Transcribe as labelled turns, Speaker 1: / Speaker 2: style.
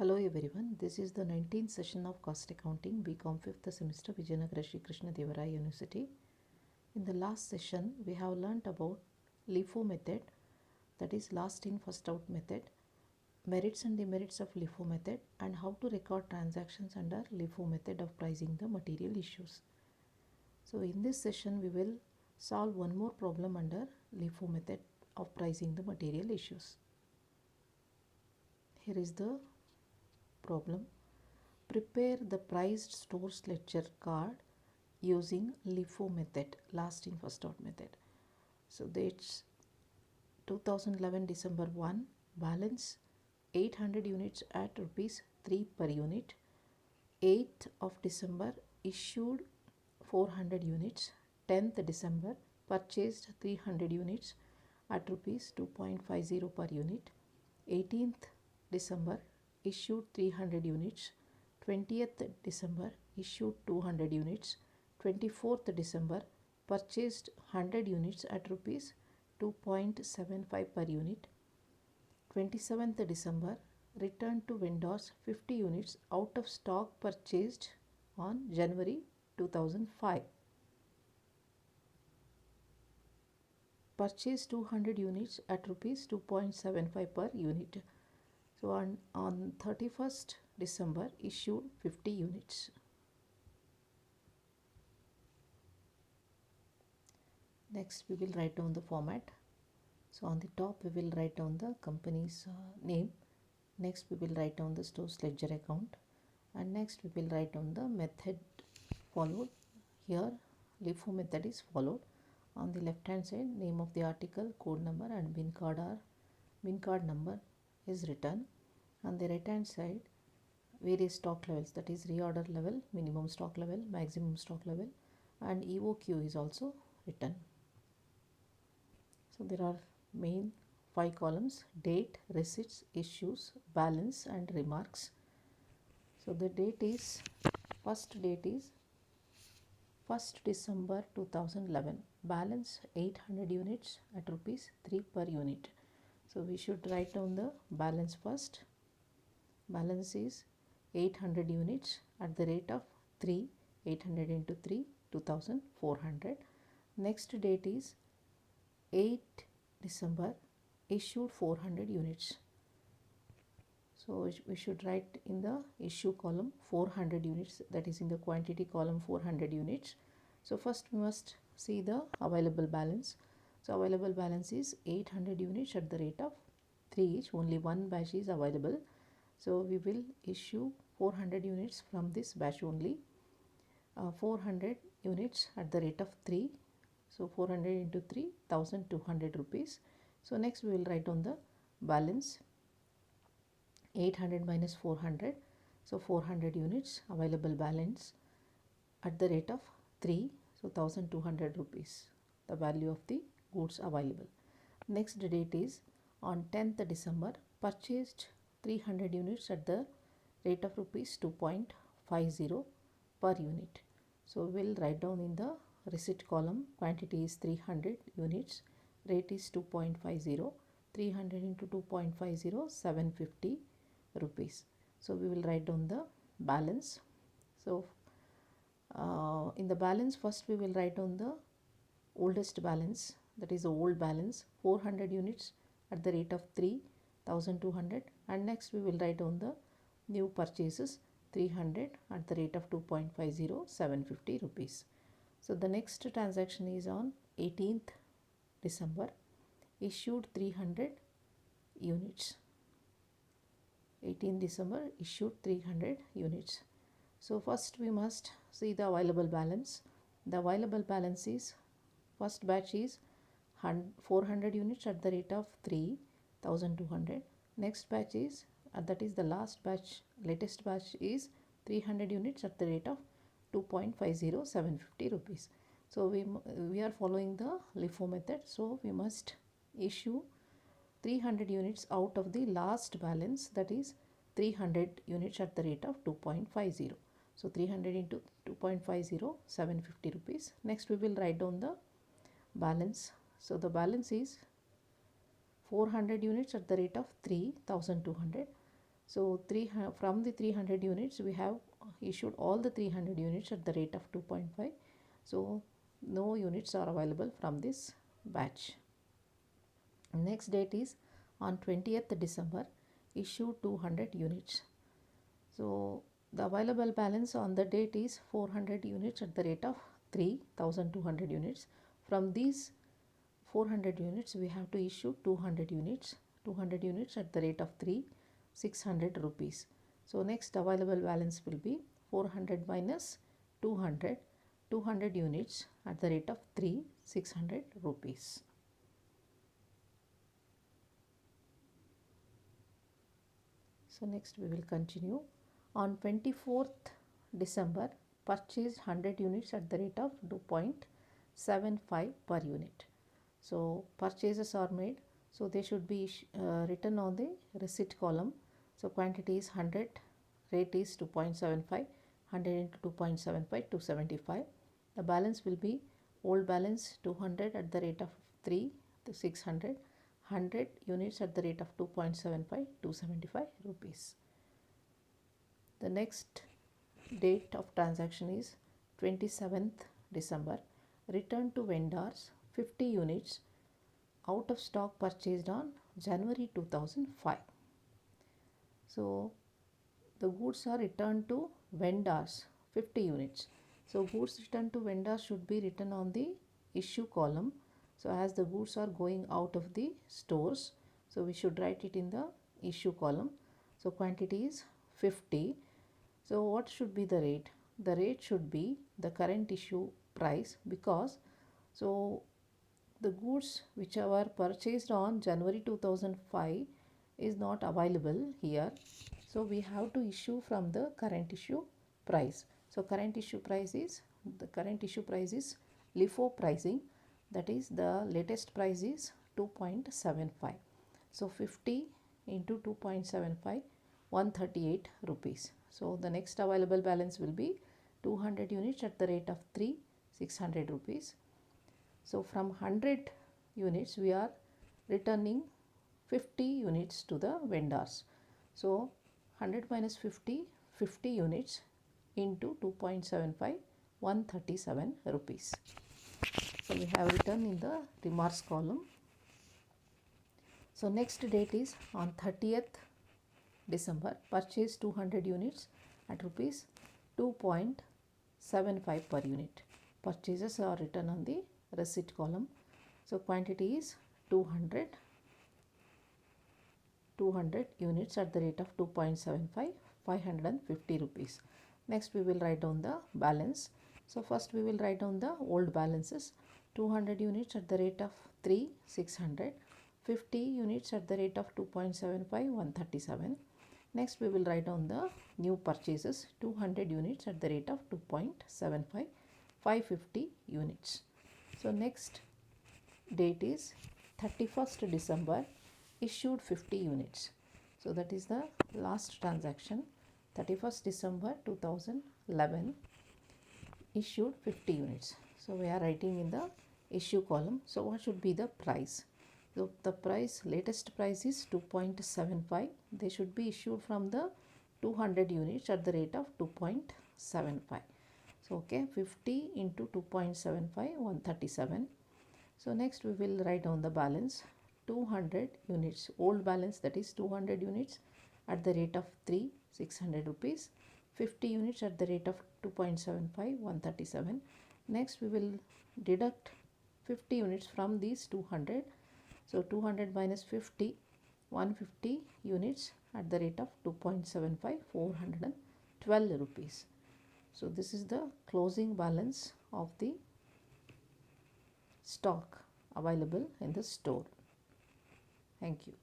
Speaker 1: Hello everyone, this is the 19th session of Cost Accounting, BCom 5th semester, Vijayanagara Sri Krishna Devaraya University. In the last session, we have learnt about LIFO method, that is last in first out method, merits and demerits of LIFO method, and how to record transactions under LIFO method of pricing the material issues. So in this session, we will solve one more problem under LIFO method of pricing the material issues. Here is the problem. Prepare the priced stores ledger card using LIFO method, last in first out method. So that's 2011 December 1, balance 800 units at rupees 3 per unit. 8th of December issued 400 units. 10th December purchased 300 units at rupees 2.50 per unit. 18th December issued 300 units. 20th December issued 200 units. 24th December purchased 100 units at rupees 2.75 per unit. 27th December returned to vendors 50 units out of stock purchased on January 2005. Purchased 200 units at rupees 2.75 per unit. So on 31st December issued 50 units. Next we will write down the format. So on the top we will write down the company's name. Next we will write down the store's ledger account, and next we will write down the method followed. Here LIFO method is followed. On the left hand side, name of the article, code number and bin card number is written. On the right hand side, various stock levels, that is reorder level, minimum stock level, maximum stock level, and EOQ is also written. So there are main 5 columns: date, receipts, issues, balance and remarks. So the date is, first date is 1st December 2011, balance 800 units at rupees 3 per unit. So we should write down the balance first. Balance is 800 units at the rate of 3, 800 into 3, 2400. Next date is 8 December, issued 400 units. So we should write in the issue column 400 units, that is in the quantity column 400 units. So first we must see the available balance. So available balance is 800 units at the rate of 3 each. Only one batch is available. So we will issue 400 units from this batch only. 400 units at the rate of 3. So 400 into 3, 1200 rupees. So next we will write down the balance. 800 minus 400, so 400 units available balance at the rate of 3, so 1200 rupees, the value of the goods available. Next date is on 10th December, purchased 300 units at the rate of rupees 2.50 per unit. So we will write down in the receipt column, quantity is 300 units, rate is 2.50, 300 into 2.50, 750 rupees. So we will write down the balance. So in the balance, first we will write down the oldest balance, that is the old balance, 400 units at the rate of 3,200, and next we will write down the new purchases, 300 at the rate of 2.50, 750 rupees. So the next transaction is on 18th December, issued 300 units. 18 December issued 300 units. So first we must see the available balance. The available balance is, first batch is 400 units at the rate of 3,200. Next batch is, that is the last batch, latest batch is 300 units at the rate of 2.50, 750 rupees. So we are following the LIFO method. So we must issue 300 units out of the last balance, that is 300 units at the rate of 2.50. So 300 into 2.50, 750 rupees. Next we will write down the balance. So the balance is 400 units at the rate of 3,200. So from the 300 units we have issued all the 300 units at the rate of 2.5. So no units are available from this batch. Next date is on 20th December, issue 200 units. So the available balance on the date is 400 units at the rate of 3,200 units. From these 400 units we have to issue 200 units at the rate of 600 rupees. So next available balance will be 400 minus 200 units at the rate of 600 rupees. So next we will continue. On 24th December, purchased 100 units at the rate of 2.75 per unit. So purchases are made, so they should be written on the receipt column. So quantity is 100, rate is 2.75, 100 into 2.75, 275. The balance will be old balance 200 at the rate of 600, 100 units at the rate of 2.75, 275 rupees. The next date of transaction is 27th December. Return to vendors 50 units out of stock purchased on January 2005. So the goods are returned to vendors 50 units. So goods returned to vendors should be written on the issue column. So as the goods are going out of the stores, so we should write it in the issue column. So quantity is 50. So what should be the rate? The rate should be the current issue price, because so the goods which were purchased on January 2005 is not available here. So we have to issue from the current issue price. So current issue price is LIFO pricing, that is the latest price is 2.75. So 50 into 2.75, 138 rupees. So the next available balance will be 200 units at the rate of 600 rupees. So from 100 units we are returning 50 units to the vendors. So 100 minus 50, 50 units into 2.75, 137 rupees. So we have written in the remarks column. So next date is on 30th December, purchase 200 units at rupees 2.75 per unit. Purchases are written on the receipt column. So quantity is 200 units at the rate of 2.75, 550 rupees. Next we will write down the balance. So first we will write down the old balances. 200 units at the rate of 600, 50 units at the rate of 2.75, 137. Next we will write down the new purchases, 200 units at the rate of 2.75, 550 units. So next date is 31st December, issued 50 units. So that is the last transaction, 31st December 2011, issued 50 units. So we are writing in the issue column. So what should be the price? So the price, latest price is 2.75. They should be issued from the 200 units at the rate of 2.75. So okay, 50 into 2.75, 137. So next we will write down the balance, 200 units, old balance, that is 200 units at the rate of 600 rupees, 50 units at the rate of 2.75, 137. Next we will deduct 50 units from these 200. So 200 minus 50, 150 units at the rate of 2.75, 412 rupees. So this is the closing balance of the stock available in the store. Thank you.